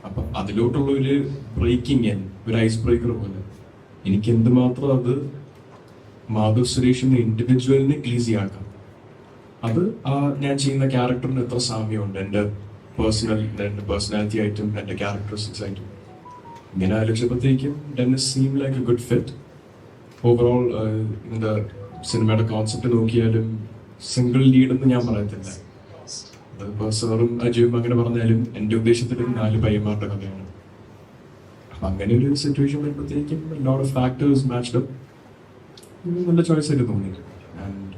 അപ്പൊ അതിലോട്ടുള്ള ഒരു ബ്രേക്കിങ്, ഒരു ഐസ് ബ്രേക്കർ പോലെ എനിക്ക് എന്തുമാത്രം അത് മാധവ് സുരേഷിന്റെ ഇൻഡിവിജ്വലിനെ ഈസി ആക്കാം. അത് ഞാൻ ചെയ്യുന്ന ക്യാരക്ടറിന് എത്ര സാമ്യമുണ്ട് എൻ്റെ പേഴ്സണാലിറ്റി ആയിട്ടും എൻ്റെ ക്യാരക്ടറിസ്റ്റിക്സ് ആയിട്ടും. ഇങ്ങനെ ആലോചിച്ചപ്പോഴത്തേക്കും Dennis seem like a good fit. Overall എന്താ സിനിമയുടെ കോൺസെപ്റ്റ് നോക്കിയാലും സിംഗിൾ ലീഡ് എന്ന് ഞാൻ പറയത്തില്ല. അതിപ്പോൾ സാറും അജയും അങ്ങനെ പറഞ്ഞാലും എൻ്റെ ഉദ്ദേശത്തിൽ 4 പയ്യന്മാരുടെ കഥയാണ്. അപ്പം അങ്ങനെ ഒരു സിറ്റുവേഷൻ വരുമ്പോഴത്തേക്കും lot of factors matched up. നല്ല ചോയ്സ് ആയിട്ട് തോന്നി. ആൻഡ്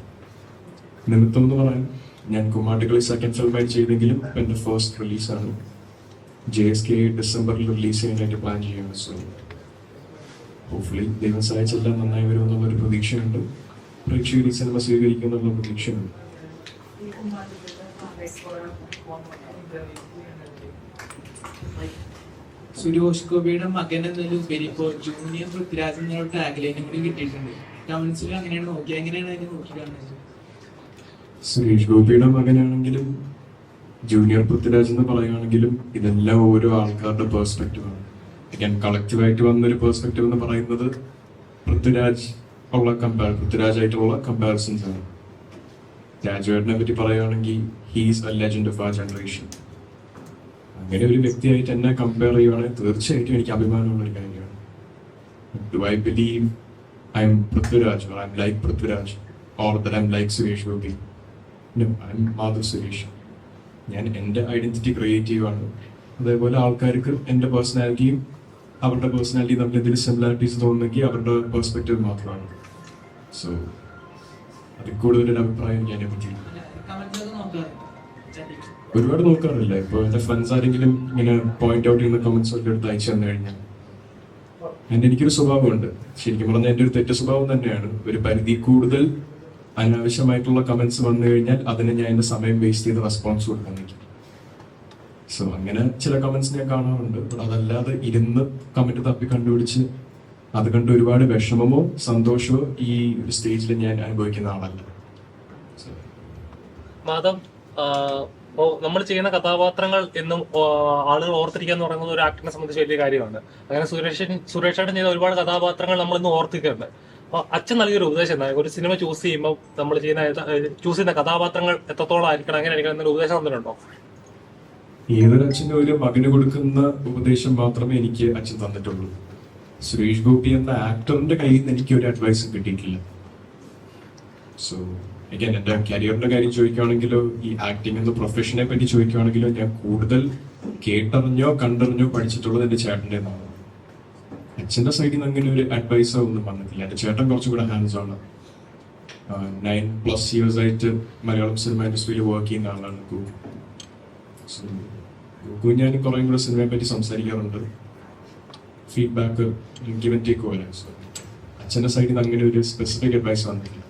നിമിത്തം എന്ന് പറയാൻ ഞാൻ കുമ്മാട്ടികളി സെക്കൻഡ് ഫിലിമായിട്ട് ചെയ്തെങ്കിലും എൻ്റെ ഫസ്റ്റ് റിലീസാണ്. JSK ഡിസംബറിൽ റിലീസ് ചെയ്യാനായിട്ട് പ്ലാൻ ചെയ്യുകയാണ്. സോ ഹോപ്പ്ഫുള്ളി ദൈവം സഹായിച്ചെല്ലാം നന്നായി വരുമെന്നുള്ളൊരു പ്രതീക്ഷയുണ്ട്. പ്രേക്ഷകർ ഈ സിനിമ സ്വീകരിക്കുമെന്നുള്ള പ്രതീക്ഷയുണ്ട്. സുരേഷ് ഗോപിയുടെ മകൻ എന്നതിലുപരി ഇപ്പോൾ ജൂനിയർ പൃഥ്വിരാജ് എന്നുള്ള ടാഗ്ലൈനും കൂടി കിട്ടിയിട്ടുണ്ട്. കമന്റ്സിൽ അങ്ങനെയാണ് നോക്കിയത്, എങ്ങനെയാണ് അതിനെ നോക്കിക്കാണുന്നത്? സുരേഷ് ഗോപിയുടെ മകനാണെങ്കിലും ജൂനിയർ പൃഥ്വിരാജ് എന്ന് പറയുകയാണെങ്കിലും ഇതെല്ലാം ഓരോ ആൾക്കാരുടെ പേഴ്സ്പെക്റ്റീവാണ്. ഞാൻ കളക്റ്റീവായിട്ട് വന്നൊരു പേഴ്സ്പെക്റ്റീവ് എന്ന് പറയുന്നത് പൃഥ്വിരാജായിട്ടുള്ള കമ്പാരിസൺസ് ആണ്. രാജുവേട്ടനെ പറ്റി പറയുകയാണെങ്കിൽ ഹീസ് എ ലെജൻഡ് ഓഫ് ആ ജനറേഷൻ. അങ്ങനെ ഒരു വ്യക്തിയായിട്ട് എന്നെ കമ്പയർ ചെയ്യുവാണെങ്കിൽ തീർച്ചയായിട്ടും എനിക്ക് അഭിമാനമുള്ള ഒരു കാര്യമാണ്. Do I believe I M Prithviraj or I'm like Prithviraj or that I'm like Suresh Gopi? No, I'm Madhav Suresh. ഞാൻ എൻ്റെ ഐഡന്റിറ്റി ക്രിയേറ്റ് ചെയ്യുവാണ്. അതേപോലെ ആൾക്കാർക്ക് എൻ്റെ പേഴ്സണാലിറ്റിയും അവരുടെ പേഴ്സണാലിറ്റിയും തമ്മിൽ എന്തെങ്കിലും സിമിലാരിറ്റീസ് തോന്നുന്നെങ്കിൽ അവരുടെ പെർസ്പെക്റ്റീവ് മാത്രമാണ്. സോ അതിൽ കൂടുതലൊരു അഭിപ്രായം ഞാൻ പറ്റിയില്ല. ഒരുപാട് നോക്കാറില്ല. ഇപ്പോൾ എൻ്റെ ഫ്രണ്ട്സ് ആരെങ്കിലും ഇങ്ങനെ പോയിന്റ് ഔട്ട് ചെയ്യുന്ന കമന്റ്സ് ഒക്കെ എടുത്ത് അയച്ചു തന്നു കഴിഞ്ഞാൽ എനിക്കൊരു സ്വഭാവമുണ്ട്. ശരിക്കും പറഞ്ഞാൽ എൻ്റെ ഒരു തെറ്റ് സ്വഭാവം തന്നെയാണ്. ഒരു പരിധി കൂടുതൽ അനാവശ്യമായിട്ടുള്ള കമന്റ്സ് വന്നു കഴിഞ്ഞാൽ അതിന് ഞാൻ എൻ്റെ സമയം വേസ്റ്റ് ചെയ്ത് റെസ്പോൺസ് കൊടുക്കാൻ നിൽക്കും. സോ അങ്ങനെ ചില കമന്റ്സ് ഞാൻ കാണാറുണ്ട്. അതല്ലാതെ ഇരുന്ന് കമന്റ് തപ്പി കണ്ടുപിടിച്ച് അത് കണ്ട് ഒരുപാട് വിഷമമോ സന്തോഷമോ ഈ ഒരു സ്റ്റേജിൽ ഞാൻ അനുഭവിക്കുന്ന ആളല്ല. മാധവ്, നമ്മൾ ചെയ്യുന്ന കഥാപാത്രങ്ങൾ എന്നും ആളുകൾ ഓർത്തിരിക്കുക എന്ന് പറയുന്നത് ഒരു ആക്ടറിനെ സംബന്ധിച്ച് വലിയ കാര്യമാണ്. അങ്ങനെ സുരേഷേട്ടൻ ചെയ്ത ഒരുപാട് കഥാപാത്രങ്ങൾ നമ്മൾ ഇന്ന് ഓർത്തിക്കുന്നുണ്ട്. അപ്പോൾ അച്ഛൻ നൽകിയൊരു ഉപദേശം എന്താ? ഒരു സിനിമ ചൂസ് ചെയ്യുമ്പോൾ നമ്മൾ ചെയ്യുന്ന കഥാപാത്രങ്ങൾ എത്രത്തോളം ആയിരിക്കണം, എങ്ങനെ ആയിരിക്കണം എന്നൊരു ഉപദേശം തന്നിട്ടുണ്ടോ? ഏതൊരു അച്ഛനും ഒരു മകന് കൊടുക്കുന്ന ഉപദേശം മാത്രമേ എനിക്ക് അച്ഛൻ തന്നിട്ടുള്ളൂ. സുരേഷ് ഗോപി എന്ന ആക്ടറിന്റെ കയ്യിൽ നിന്ന് എനിക്ക് ഒരു അഡ്വൈസും കിട്ടിയിട്ടില്ല. സോ again, എൻ്റെ കരിയറിന്റെ കാര്യം ചോദിക്കുകയാണെങ്കിലോ ഈ ആക്ടിങ് എന്ന പ്രൊഫഷനെ പറ്റി ചോദിക്കുകയാണെങ്കിലോ ഞാൻ കൂടുതൽ കേട്ടറിഞ്ഞോ കണ്ടറിഞ്ഞോ പഠിച്ചിട്ടുള്ളത് എൻ്റെ ചേട്ടൻ്റെ നിന്നാണ്. അച്ഛൻ്റെ സൈഡിൽ നിന്ന് അങ്ങനെ ഒരു അഡ്വൈസോ ഒന്നും വന്നിട്ടില്ല. എൻ്റെ ചേട്ടൻ കുറച്ചുകൂടെ ഹാൻഡ്സ് ആണ്. 9+ years ആയിട്ട് മലയാളം സിനിമ ഇൻഡസ്ട്രിയിൽ വർക്ക് ചെയ്യുന്ന ആളാണ് ഗുഗു. സോ ഗുഗു ഞാൻ കുറേ കൂടെ സിനിമയെ പറ്റി സംസാരിക്കാറുണ്ട്. ഫീഡ്ബാക്ക് ഗിവ് ആൻഡ് ടേക്ക് പോലെ. സോ അച്ഛൻ്റെ സൈഡിൽ നിന്ന് അങ്ങനെ ഒരു സ്പെസിഫിക് അഡ്വൈസ് വന്നിട്ടില്ല.